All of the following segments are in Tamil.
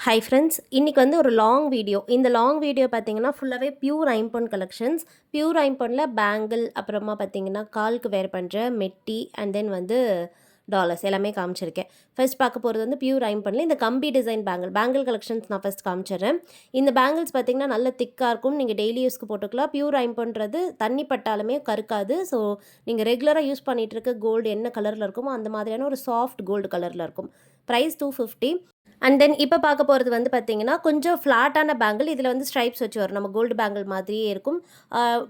ஹை ஃப்ரெண்ட்ஸ், இன்றைக்கி வந்து ஒரு லாங் வீடியோ. இந்த லாங் வீடியோ பார்த்தீங்கன்னா ஃபுல்லாகவே பியூர் ஐம்பொன் கலெக்ஷன்ஸ். பியூர் ஐம்பொனில் பேங்கிள், அப்புறமா பார்த்தீங்கன்னா காலுக்கு வேர் பண்ணுற மெட்டி அண்ட் தென் வந்து டாலர்ஸ் எல்லாமே காமிச்சிருக்கேன். ஃபர்ஸ்ட் பார்க்க போகிறது வந்து பியூர் ஐம்பொனில் இந்த கம்பி டிசைன் பேங்கிள் கலெக்ஷன்ஸ் நான் ஃபஸ்ட் காமிச்சிடுறேன். இந்த பேங்கிள்ஸ் பார்த்தீங்கன்னா நல்ல திக்காக இருக்கும். நீங்கள் டெய்லி யூஸ்க்கு போட்டுக்கலாம். பியூர் ஐம்பொன்றது தண்ணி பட்டாலுமே கருக்காது. ஸோ நீங்கள் ரெகுலராக யூஸ் பண்ணிகிட்டு இருக்க கோல்டு என்ன கலரில் இருக்குமோ அந்த மாதிரியான ஒரு சாஃப்ட் கோல்டு கலரில் இருக்கும். ப்ரைஸ் 250. அண்ட் தென் இப்போ பார்க்க போகிறது வந்து பார்த்தீங்கன்னா கொஞ்சம் ஃப்ளாட்டான பேங்கிள். இதில் வந்து ஸ்ட்ரைப்ஸ் வச்சு வரும். நம்ம கோல்டு பேங்கிள் மாதிரியே இருக்கும்.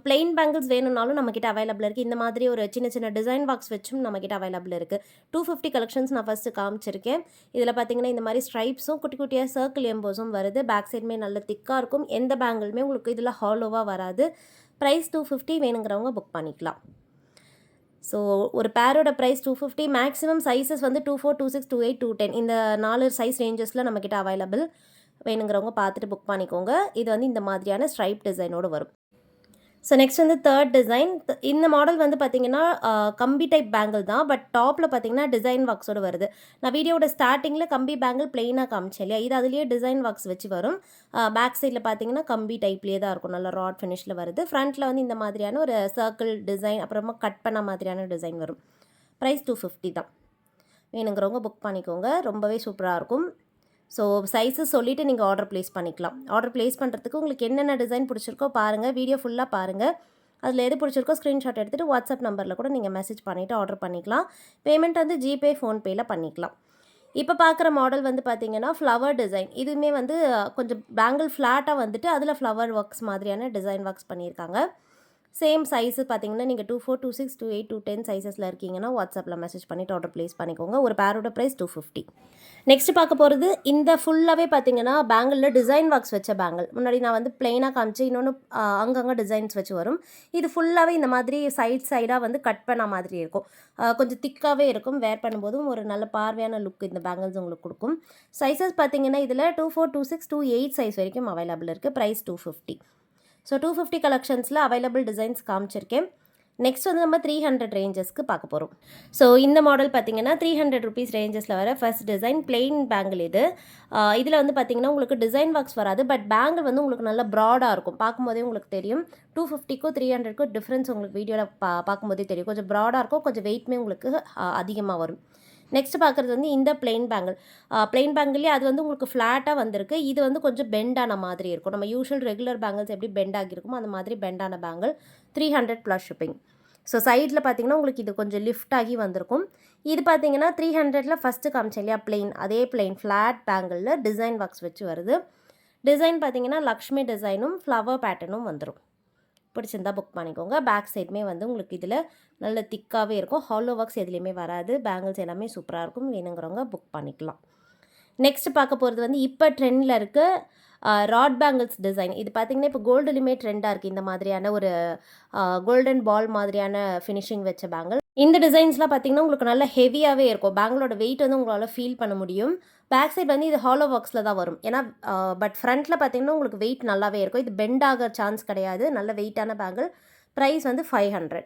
பிளெயின் பேங்கிள்ஸ் வேணும்னாலும் நம்மக்கிட்ட அவைலபிள் இருக்குது. இந்த மாதிரி ஒரு சின்ன சின்ன டிசைன் பாக்ஸ் வச்சும் நம்மக்கிட்ட அவைலபிள் இருக்குது. 250 கலெக்ஷன்ஸ் நான் ஃபஸ்ட்டு காமிச்சிருக்கேன். இதில் பார்த்தீங்கன்னா இந்த மாதிரி ஸ்ட்ரைப்ஸும் குட்டி குட்டியாக சர்க்கிள் எம்போஸும் வருது. பேக் சைடுமே நல்ல திக்காக இருக்கும். எந்த பேங்கிளுமே உங்களுக்கு இதில் ஹாலோவாக வராது. ப்ரைஸ் 250. வேணுங்கிறவங்க புக் பண்ணிக்கலாம். ஸோ ஒரு பேரோட ப்ரைஸ் 250. மேக்ஸிமம் சைஸஸ் வந்து 24, 26, 28, 210 இந்த 4 சைஸ் ரேஞ்சஸில் நம்மக்கிட்ட அவைலபிள். வேணுங்கிறவங்க பார்த்துட்டு புக் பண்ணிக்கோங்க. இது வந்து இந்த மாதிரியான ஸ்ட்ரைப் டிசைனோடு வரும். ஸோ நெக்ஸ்ட் வந்து தேர்ட் டிசைன். இந்த மாடல் வந்து பார்த்தீங்கன்னா கம்பி டைப் பேங்கிள் தான். பட் டாப்பில் பார்த்தீங்கன்னா டிசைன் ஒர்க்ஸோடு வருது. நான் வீடியோட ஸ்டார்டிங்கில் கம்பி பேங்கிள் பிளெயினாக காமிச்சேன் இல்லையா, இது அதுலேயே டிசைன் ஒர்க்ஸ் வச்சு வரும். பேக் சைடில் பார்த்தீங்கன்னா கம்பி டைப்லேயே தான் இருக்கும். நல்லா ராட் ஃபினிஷில் வருது. ஃப்ரண்ட்டில் வந்து இந்த மாதிரியான ஒரு சர்க்கிள் டிசைன், அப்புறமா கட் பண்ண மாதிரியான டிசைன் வரும். ப்ரைஸ் 250 தான். வேணுங்கிறவங்க புக் பண்ணிக்கோங்க. ரொம்பவே சூப்பராக இருக்கும். ஸோ சைஸஸ் சொல்லிவிட்டு நீங்கள் ஆர்டர் ப்ளேஸ் பண்ணிக்கலாம். ஆர்டர் ப்ளேஸ் பண்ணுறதுக்கு உங்களுக்கு என்னென்ன டிசைன் பிடிச்சிருக்கோ பாருங்கள். வீடியோ ஃபுல்லாக பாருங்கள். அதில் எது பிடிச்சிருக்கோ ஸ்க்ரீன்ஷாட் எடுத்துகிட்டு வாட்ஸ்அப் நம்பரில் கூட நீங்கள் மெசேஜ் பண்ணிவிட்டு ஆர்டர் பண்ணிக்கலாம். பேமெண்ட் வந்து ஜிபே, ஃபோன்பேயில் பண்ணிக்கலாம். இப்போ பார்க்குற மாடல் வந்து பார்த்தீங்கன்னா ஃப்ளவர் டிசைன். இதுவுமே வந்து கொஞ்சம் பேங்கிள் ஃப்ளாட்டாக வந்துட்டு அதில் ஃப்ளவர் ஒர்க்ஸ் மாதிரியான டிசைன் ஒர்க்ஸ் பண்ணியிருக்காங்க. சேம் சைஸு பார்த்தீங்கன்னா நீங்கள் 24, 26, 28, 210 சைஸஸில் இருக்கீங்கன்னா வாட்ஸ்அப்பில் மெசேஜ் பண்ணிவிட்டு ஆர்டர் ப்ளேஸ் பண்ணிக்கோங்க. ஒரு பேரோட ப்ரைஸ் 250. நெக்ஸ்ட் பார்க்க போகிறது இந்த ஃபுல்லாகவே பார்த்தீங்கன்னா பேங்கிளில் டிசைன் ஒர்க்ஸ் வச்ச பேங்கிள். முன்னாடி நான் வந்து பிளெயினாக காமிச்சு, இன்னொன்று அங்கங்கே டிசைன்ஸ் வச்சு வரும். இது ஃபுல்லாகவே இந்த மாதிரி சைடாக வந்து கட் பண்ண மாதிரி இருக்கும். கொஞ்சம் திக்காகவே இருக்கும். வேர் பண்ணும்போதும் ஒரு நல்ல பார்வையான லுக் இந்த பேங்கிள்ஸ் உங்களுக்கு கொடுக்கும். சைஸஸ் பார்த்தீங்கன்னா இதில் 24, 26, 28 சைஸ் வரைக்கும் அவைலபிள் இருக்குது. ப்ரைஸ் 250. ஸோ 250 கலெக்ஷன்ஸில் அவைலபிள் டிசைன்ஸ் காமிச்சிருக்கேன். நெக்ஸ்ட் வந்து நம்ம 300 ரேஞ்சஸ்க்கு பார்க்க போகிறோம். ஸோ இந்த மாடல் பார்த்தீங்கன்னா 300 ருபீஸ் ரேஞ்சஸில் வர ஃபர்ஸ்ட் டிசைன் பிளெயின் பேங்கிள் இது. இதில் வந்து பார்த்தீங்கன்னா உங்களுக்கு டிசைன் ஒர்க்ஸ் வராது. பட் பேங்கிள் வந்து உங்களுக்கு நல்ல ப்ராடாக இருக்கும். பார்க்கும்போதே உங்களுக்கு தெரியும். 250க்கும் 300க்கும் டிஃப்ரென்ஸ் உங்களுக்கு வீடியோவில் பார்க்கும்போதே தெரியும். கொஞ்சம் ப்ராடாக இருக்கும். கொஞ்சம் வெயிட்மே உங்களுக்கு அதிகமாக வரும். நெக்ஸ்ட் பார்க்குறது வந்து இந்த பிளெயின் பேங்கிள். பிளெயின் பேங்கிள்லேயே அது வந்து உங்களுக்கு ஃப்ளாட்டாக வந்திருக்கு. இது வந்து கொஞ்சம் பெண்டான மாதிரி இருக்கும். நம்ம யூஷுவல் ரெகுலர் பேங்கிள்ஸ் எப்படி பெண்ட் ஆகியிருக்குமோ அந்த மாதிரி பெண்டான பேங்கிள். 300 plus shipping. ஸோ சைடில் பார்த்தீங்கன்னா உங்களுக்கு இது கொஞ்சம் லிஃப்ட் ஆகி வந்திருக்கும். இது பார்த்தீங்கன்னா 300ல் ஃபஸ்ட்டு காமிச்சேன் இல்லையா பிளெயின், அதே பிளெயின் ஃப்ளாட் பேங்கிளில் டிசைன் ஒர்க்ஸ் வச்சு வருது. டிசைன் பார்த்தீங்கன்னா லக்ஷ்மி டிசைனும் ஃப்ளவர் பேட்டர்னும் வந்துடும். பிடிச்சிருந்தா புக் பண்ணிக்கோங்க. பேக் சைடுமே வந்து உங்களுக்கு இதில் நல்ல திக்காகவே இருக்கும். ஹாலோ ஒர்க்ஸ் எதுலேயுமே வராது. பேங்கிள்ஸ் எல்லாமே சூப்பராக இருக்கும். வேணுங்கிறவங்க புக் பண்ணிக்கலாம். நெக்ஸ்ட் பார்க்க போகிறது வந்து இப்போ ட்ரெண்டில் இருக்க ராட் பேங்கிள்ஸ் டிசைன். இது பார்த்திங்கன்னா இப்போ கோல்டுலையுமே ட்ரெண்டாக இருக்குது. இந்த மாதிரியான ஒரு கோல்டன் பால் மாதிரியான ஃபினிஷிங் வச்ச பேங்கிள். இந்த டிசைன்ஸ்லாம் பார்த்திங்கன்னா உங்களுக்கு நல்ல ஹெவியாகவே இருக்கும். பேங்கிளோட வெயிட் வந்து உங்களால் ஃபீல் பண்ண முடியும். பேக் சைடு வந்து இது ஹாலோ ஒர்க்ஸில் தான் வரும். ஏன்னா பட் ஃப்ரண்ட்டில் பார்த்திங்கன்னா உங்களுக்கு வெயிட் நல்லாவே இருக்கும். இது பெண்ட் ஆக சான்ஸ் கிடையாது. நல்ல வெயிட்டான பேங்கிள். ப்ரைஸ் வந்து 500.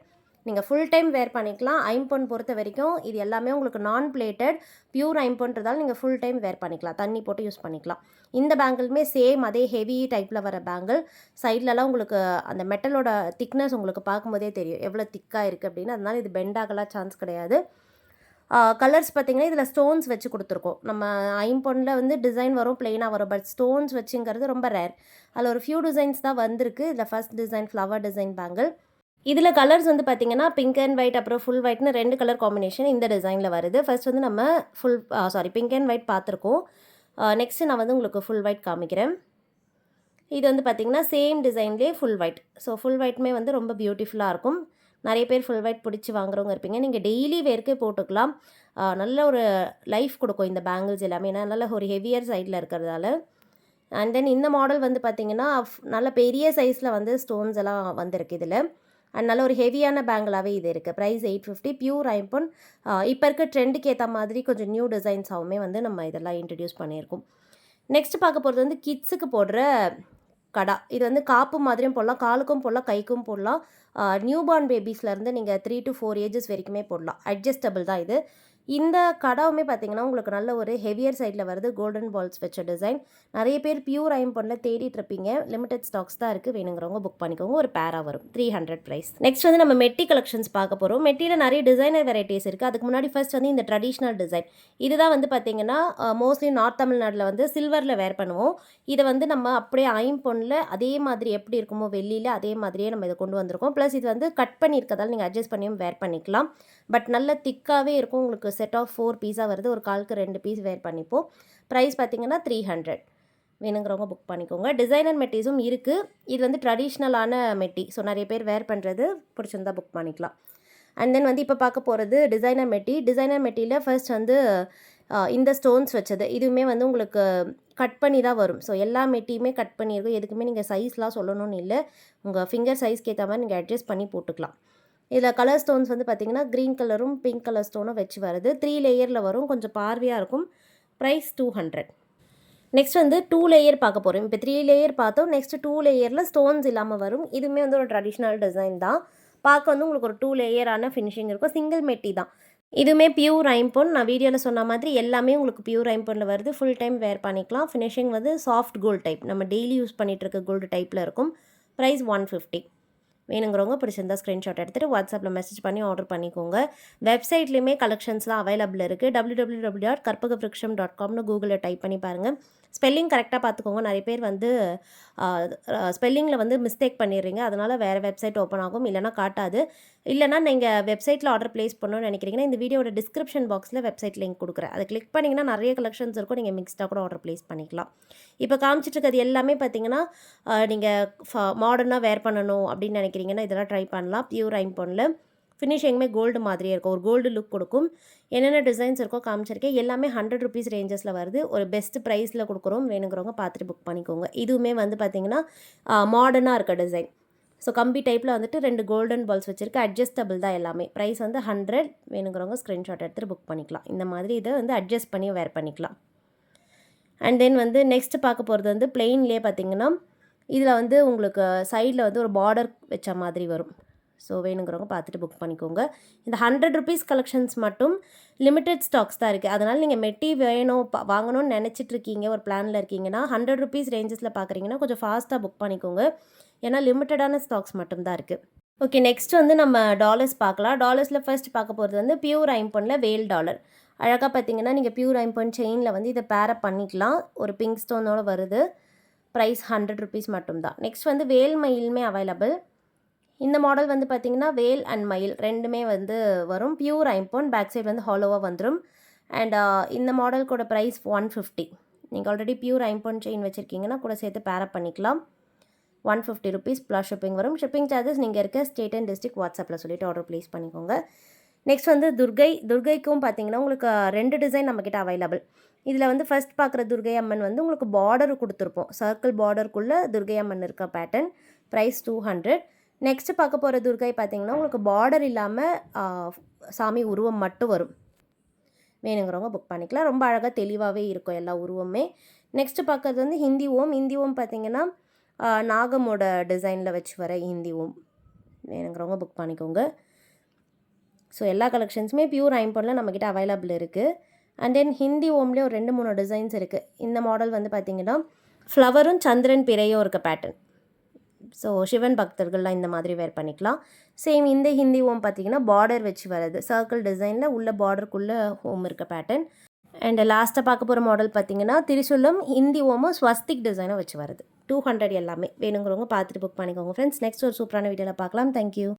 நீங்கள் ஃபுல் டைம் வேர் பண்ணிக்கலாம். ஐம்பொன் பொறுத்த வரைக்கும் இது எல்லாமே உங்களுக்கு நான் பிளேட்டட் பியூர் ஐம்பொன்றதால் நீங்கள் ஃபுல் டைம் வேர் பண்ணிக்கலாம். தண்ணி போட்டு யூஸ் பண்ணிக்கலாம். இந்த பேங்கிளுமே சேம் அதே ஹெவி டைப்பில் வர பேங்கிள். சைட்லலாம் உங்களுக்கு அந்த மெட்டலோட திக்னஸ் உங்களுக்கு பார்க்கும்போதே தெரியும் எவ்வளோ திக்காக இருக்குது அப்படின்னு. அதனால் இது பெண்ட் ஆகலாம் சான்ஸ் கிடையாது. கலர்ஸ் பார்த்திங்கன்னா இதில் ஸ்டோன்ஸ் வச்சு கொடுத்துருக்கோம். நம்ம ஐம்பொனில் வந்து டிசைன் வரும், பிளெயினாக வரும். பட் ஸ்டோன்ஸ் வச்சுங்கிறது ரொம்ப ரேர். அதில் ஒரு ஃபியூ டிசைன்ஸ் தான் வந்திருக்கு. இதில் first design flower design bangle. இதில் கலர்ஸ் வந்து பார்த்திங்கன்னா பிங்க் அண்ட் ஒயிட் அப்புறம் ஃபுல் ஒயிட்னு 2 கலர் காம்பினேஷன் இந்த டிசைனில் வருது. ஃபர்ஸ்ட் வந்து நம்ம பிங்க் அண்ட் ஒயிட் பார்த்துருக்கோம். நெக்ஸ்ட்டு நான் வந்து உங்களுக்கு ஃபுல் ஒயிட் காமிக்கிறேன். இது வந்து பார்த்திங்கன்னா சேம் டிசைன்லேயே ஃபுல் ஒயிட். ஸோ ஃபுல் ஒயிட்டுமே வந்து ரொம்ப பியூட்டிஃபுல்லாக இருக்கும். நிறைய பேர் ஃபுல் ஒயிட் பிடிச்சி வாங்குறவங்க இருப்பீங்க. நீங்கள் டெய்லி வேர்க்கே போட்டுக்கலாம். நல்ல ஒரு லைஃப் கொடுக்கும் இந்த பேங்கிள்ஸ் எல்லாமே. ஏன்னா நல்ல ஒரு ஹெவியர் சைடில் இருக்கிறதால. அண்ட் தென் இந்த மாடல் வந்து பார்த்திங்கன்னா நல்ல பெரிய சைஸில் வந்து ஸ்டோன்ஸ் எல்லாம் வந்திருக்கு இதில். அண்ட் நல்ல ஒரு ஹெவியான பேங்கிளாகவே இது இருக்குது. ப்ரைஸ் 850. பியூர் ஐம்பொன். இப்போ இருக்க ட்ரெண்டுக்கு ஏற்ற மாதிரி கொஞ்சம் நியூ டிசைன்ஸாகவுமே வந்து நம்ம இதெல்லாம் இன்ட்ரடியூஸ் பண்ணியிருக்கோம். நெக்ஸ்ட் பார்க்க போகிறது வந்து கிட்ஸுக்கு போடுற கடா. இது வந்து காப்பு மாதிரியும் போடலாம், காலுக்கும் போடலாம், கைக்கும் போடலாம். நியூ பார்ன் பேபிஸ்லேருந்து நீங்கள் 3 to 4 ஏஜஸ் வரைக்குமே போடலாம். அட்ஜஸ்டபிள் தான் இது. இந்த கடவுமே பார்த்தீங்கன்னா, உங்களுக்கு நல்ல ஒரு ஹெவியர் சைடில் வருது. கோல்டன் பால்ஸ் வச்ச டிசைன். நிறைய பேர் பியூர் ஐம்பொன்ல தேடிட்டு இருப்பீங்க. லிமிடெட் ஸ்டாக்ஸ் தான் இருக்குது. வேணுங்கிறவங்க புக் பண்ணிக்கோங்க. ஒரு பேரா வரும். 300 ப்ரைஸ். நெக்ஸ்ட் வந்து நம்ம மெட்டி கலெக்ஷன்ஸ் பார்க்க போகிறோம். மெட்டியில் நிறைய டிசைனர் வெரைட்டிஸ் இருக்குது. அதுக்கு முன்னாடி ஃபர்ஸ்ட் வந்து இந்த ட்ரெடிஷ்னல் டிசைன். இதுதான் வந்து பார்த்தீங்கன்னா, மோஸ்ட்லி நார்த் தமிழ்நாட்டில் வந்து சில்வரில் வேர் பண்ணுவோம். இதை வந்து நம்ம அப்படியே ஐம்பொன்னில் அதே மாதிரி எப்படி இருக்குமோ வெள்ளியில் அதே மாதிரியே நம்ம இதை கொண்டு வந்திருக்கோம். ப்ளஸ் இது வந்து கட் பண்ணியிருக்கதால் நீங்கள் அட்ஜஸ்ட் பண்ணியும் வேர் பண்ணிக்கலாம். பட் நல்ல திக்காகவே இருக்கும். உங்களுக்கு செட் ஆஃப் 4 பீஸாக வருது. ஒரு காலுக்கு 2 பீஸ் வேர் பண்ணிப்போம். ப்ரைஸ் பார்த்தீங்கன்னா 300. வேணுங்கிறவங்க புக் பண்ணிக்கோங்க. டிசைனர் மெட்டீஸும் இருக்குது. இது வந்து ட்ரெடிஷ்னலான மெட்டி. ஸோ நிறைய பேர் வேர் பண்ணுறது பிடிச்சிருந்தா புக் பண்ணிக்கலாம். அண்ட் தென் வந்து இப்போ பார்க்க போகிறது டிசைனர் மெட்டி. டிசைனர் மெட்டியில் ஃபர்ஸ்ட் வந்து இந்த ஸ்டோன்ஸ் வச்சது. இதுவுமே வந்து உங்களுக்கு கட் பண்ணி தான் வரும். ஸோ எல்லா மெட்டியுமே கட் பண்ணியிருக்கும். எதுக்குமே நீங்கள் சைஸ்லாம் சொல்லணும்னு இல்லை. உங்கள் ஃபிங்கர் சைஸ்க்கு ஏற்ற மாதிரி நீங்கள் அட்ஜஸ்ட் பண்ணி போட்டுக்கலாம். இதில் கலர் ஸ்டோன்ஸ் வந்து பார்த்திங்கன்னா க்ரீன் கலரும் பிங்க் கலர் ஸ்டோனும் வச்சு வருது. 3 லேயரில் வரும். கொஞ்சம் பார்வையாக இருக்கும். ப்ரைஸ் 200. நெக்ஸ்ட் வந்து 2 லேயர் பார்க்க போகிறோம். இப்போ 3 லேயர் பார்த்தோம். நெக்ஸ்ட் 2 லேயரில் ஸ்டோன்ஸ் இல்லாமல் வரும். இதுவுமே வந்து ஒரு ட்ரெடிஷ்னல் டிசைன் தான். பார்க்க வந்து உங்களுக்கு ஒரு 2 லேயரான ஃபினிஷிங் இருக்கும். சிங்கிள் மெட்டி தான். இதுவுமே பியூர் ஐம்பொன். நான் வீடியோவில் சொன்ன மாதிரி எல்லாமே உங்களுக்கு பியூர் ஐம்பொனில் வருது. ஃபுல் டைம் வேர் பண்ணிக்கலாம். ஃபினிஷிங் வந்து சாஃப்ட் கோல்டு டைப். நம்ம டெய்லி யூஸ் பண்ணிகிட்டு இருக்க கோல்டு டைப்பில் இருக்கும். ப்ரைஸ் 150. வேணுங்கிறவங்க பிடிச்சிருந்தா ஸ்க்ரீன்ஷாட் எடுத்துகிட்டு வாட்ஸ்அப்பில் மெசேஜ் பண்ணி ஆர்டர் பண்ணிக்கோங்க. வெப்சைட்லேயுமே கலெக்ஷன்ஸ்லாம் அவைலபிள் இருக்குது. www.karpagavriksam.comனு கூகுளில் டைப் பண்ணி பாருங்கள். ஸ்பெல்லிங் கரெக்டாக பார்த்துக்கோங்க. நிறைய பேர் வந்து ஸ்பெல்லிங்கில் வந்து மிஸ்டேக் பண்ணிடுறீங்க. அதனால் வேறு வெப்சைட் ஓப்பன் ஆகும். இல்லைனா காட்டாது. இல்லைனா நீங்கள் வெப்சைட்டில் ஆர்டர் ப்ளேஸ் பண்ணணும்னு நினைக்கிறீங்கன்னா இந்த வீடியோட டிஸ்கிரிப்ஷன் பாக்ஸில் வெப்சைட் லிங்க் கொடுக்குறேன். அதை கிளிக் பண்ணிங்கன்னா நிறைய கலெக்ஷன்ஸ் இருக்கும். நீங்கள் மிக்ஸ்டாக கூட ஆர்டர் ப்ளேஸ் பண்ணிக்கலாம். இப்போ காமிச்சிட்டு இருக்கிறது எல்லாமே பார்த்தீங்கன்னா நீங்கள் மாடர்னாக வேர் பண்ணணும் அப்படின்னு நினைக்கிறீங்கன்னா இதெல்லாம் ட்ரை பண்ணலாம். பியூர் ஐம்பொனில் ஃபினிஷிங்குமே கோல்டு மாதிரியே இருக்கும். ஒரு கோல்டு லுக் கொடுக்கும். என்னென்ன டிசைன்ஸ் இருக்கோ காமிச்சிருக்கேன். எல்லாமே 100 ருபீஸ் ரேஞ்சஸில் வருது. ஒரு பெஸ்ட் ப்ரைஸில் கொடுக்குறோம். வேணுங்கிறவங்க பார்த்துட்டு புக் பண்ணிக்கோங்க. இதுவுமே வந்து பார்த்திங்கன்னா மாடர்னாக இருக்க டிசைன். ஸோ கம்பி டைப்பில் வந்துட்டு 2 கோல்டன் பால்ஸ் வச்சுருக்கு. அட்ஜஸ்டபிள் தான் எல்லாமே. ப்ரைஸ் வந்து 100. வேணுங்கிறவங்க ஸ்க்ரீன்ஷாட் எடுத்துகிட்டு புக் பண்ணிக்கலாம். இந்த மாதிரி இதை வந்து அட்ஜஸ்ட் பண்ணி வேர் பண்ணிக்கலாம். அண்ட் தென் வந்து நெக்ஸ்ட்டு பார்க்க போகிறது வந்து பிளெயின்லேயே பார்த்திங்கன்னா இதில் வந்து உங்களுக்கு சைடில் வந்து ஒரு பார்டர் வச்ச மாதிரி வரும். ஸோ வேணுங்கிறவங்க பார்த்துட்டு புக் பண்ணிக்கோங்க. இந்த 100 ருபீஸ் கலெக்ஷன்ஸ் மட்டும் லிமிடெட் ஸ்டாக்ஸ் தான் இருக்குது. அதனால் நீங்கள் மெட்டி வேணும் வாங்கணும்னு நினச்சிட்ருக்கீங்க, ஒரு பிளானில் இருக்கீங்கன்னா 100 ருபீஸ் ரேஞ்சஸில் பார்க்குறீங்கன்னா கொஞ்சம் ஃபாஸ்ட்டாக புக் பண்ணிக்கோங்க. ஏன்னா லிமிட்டடான ஸ்டாக்ஸ் மட்டும்தான் இருக்குது. ஓகே, நெக்ஸ்ட் வந்து நம்ம டாலர்ஸ் பார்க்கலாம். டாலர்ஸில் ஃபர்ஸ்ட் பார்க்க போகிறது வந்து பியூர் ஐம்பொனில் வேல் டாலர். அழகாக பார்த்தீங்கன்னா நீங்கள் பியூர் ஐம்பொன் செயினில் வந்து இதை பேரப் பண்ணிக்கலாம். ஒரு பிங்க் ஸ்டோனோட வருது. ப்ரைஸ் 100 ருபீஸ் மட்டும்தான். நெக்ஸ்ட் வந்து வேல் மயிலுமே அவைலபிள். இந்த மாடல் வந்து பார்த்திங்கன்னா வேல் அண்ட் மயில் ரெண்டுமே வந்து வரும். பியூர் ஐம்பொன். பேக் சைடு வந்து ஹாலோவாக வந்துடும். அண்ட் இந்த மாடல் கூட ப்ரைஸ் 150. நீங்கள் ஆல்ரெடி பியூர் ஐம்பொன் செயின் வச்சுருக்கீங்கன்னா கூட சேர்த்து பேரப் பண்ணிக்கலாம். 150 ருபீஸ் ப்ளஸ் ஷிப்பிங் வரும். ஷிப்பிங் சார்ஜஸ் நீங்கள் இருக்க ஸ்டேட் அண்ட் டிஸ்ட்ரிக்ட் வாட்ஸ்அப்பில் சொல்லிவிட்டு ஆர்டர் ப்ளேஸ் பண்ணிக்கோங்க. நெக்ஸ்ட் வந்து துர்கைக்கும் பார்த்தீங்கன்னா உங்களுக்கு 2 டிசைன் நம்மக்கிட்ட அவைலபிள். இதில் வந்து ஃபர்ஸ்ட் பார்க்குற துர்கை அம்மன் வந்து உங்களுக்கு பார்டர் கொடுத்துருப்போம். சர்க்கிள் பார்டருக்குள்ளே துர்கை அம்மன் இருக்க பேட்டர்ன். ப்ரைஸ் 200. நெக்ஸ்ட்டு பார்க்க போகிற துர்கை பார்த்திங்கன்னா உங்களுக்கு பார்டர் இல்லாமல் சாமி உருவம் மட்டும் வரும். வேணுங்கிறவங்க புக் பண்ணிக்கலாம். ரொம்ப அழகாக தெளிவாகவே இருக்கும் எல்லா உருவமே. நெக்ஸ்ட்டு பார்க்குறது வந்து ஹிந்தி ஓம். ஹிந்தி ஓம் பார்த்திங்கன்னா நாகமோட டிசைனில் வச்சு வர ஹிந்தி ஓம். வேணுங்கிறவங்க புக் பண்ணிக்கோங்க. ஸோ எல்லா கலெக்ஷன்ஸுமே பியூர் ஐம்பொனில் நம்மக்கிட்ட அவைலபிள் இருக்குது. அண்ட் தென் ஹிந்தி ஓம்லேயே ஒரு 2-3 டிசைன்ஸ் இருக்குது. இந்த மாடல் வந்து பார்த்திங்கன்னா ஃப்ளவரும் சந்திரன் பிறையும் இருக்க பேட்டர்ன். ஸோ சிவன் பக்தர்கள்லாம் இந்த மாதிரி வேர் பண்ணிக்கலாம். சேம் இந்த ஹிந்தி ஓம் பார்த்திங்கன்னா பார்டர் வச்சு வருது. சர்க்கிள் டிசைனில் உள்ள பார்டருக்குள்ளே ஹோம் இருக்க பேட்டர்ன். அண்ட் லாஸ்ட்டாக பார்க்க போகிற மாடல் பார்த்திங்கன்னா திரிசூலம் ஹிந்தி ஓமும் ஸ்வஸ்திக் டிசைனும் வச்சு வருது. 200 எல்லாமே. வேணுங்கிறவங்க பார்த்துட்டு புக் பண்ணிக்கோங்க ஃப்ரெண்ட்ஸ். நெக்ஸ்ட் ஒரு சூப்பரான வீடியோவில் பார்க்கலாம். தேங்க்யூ.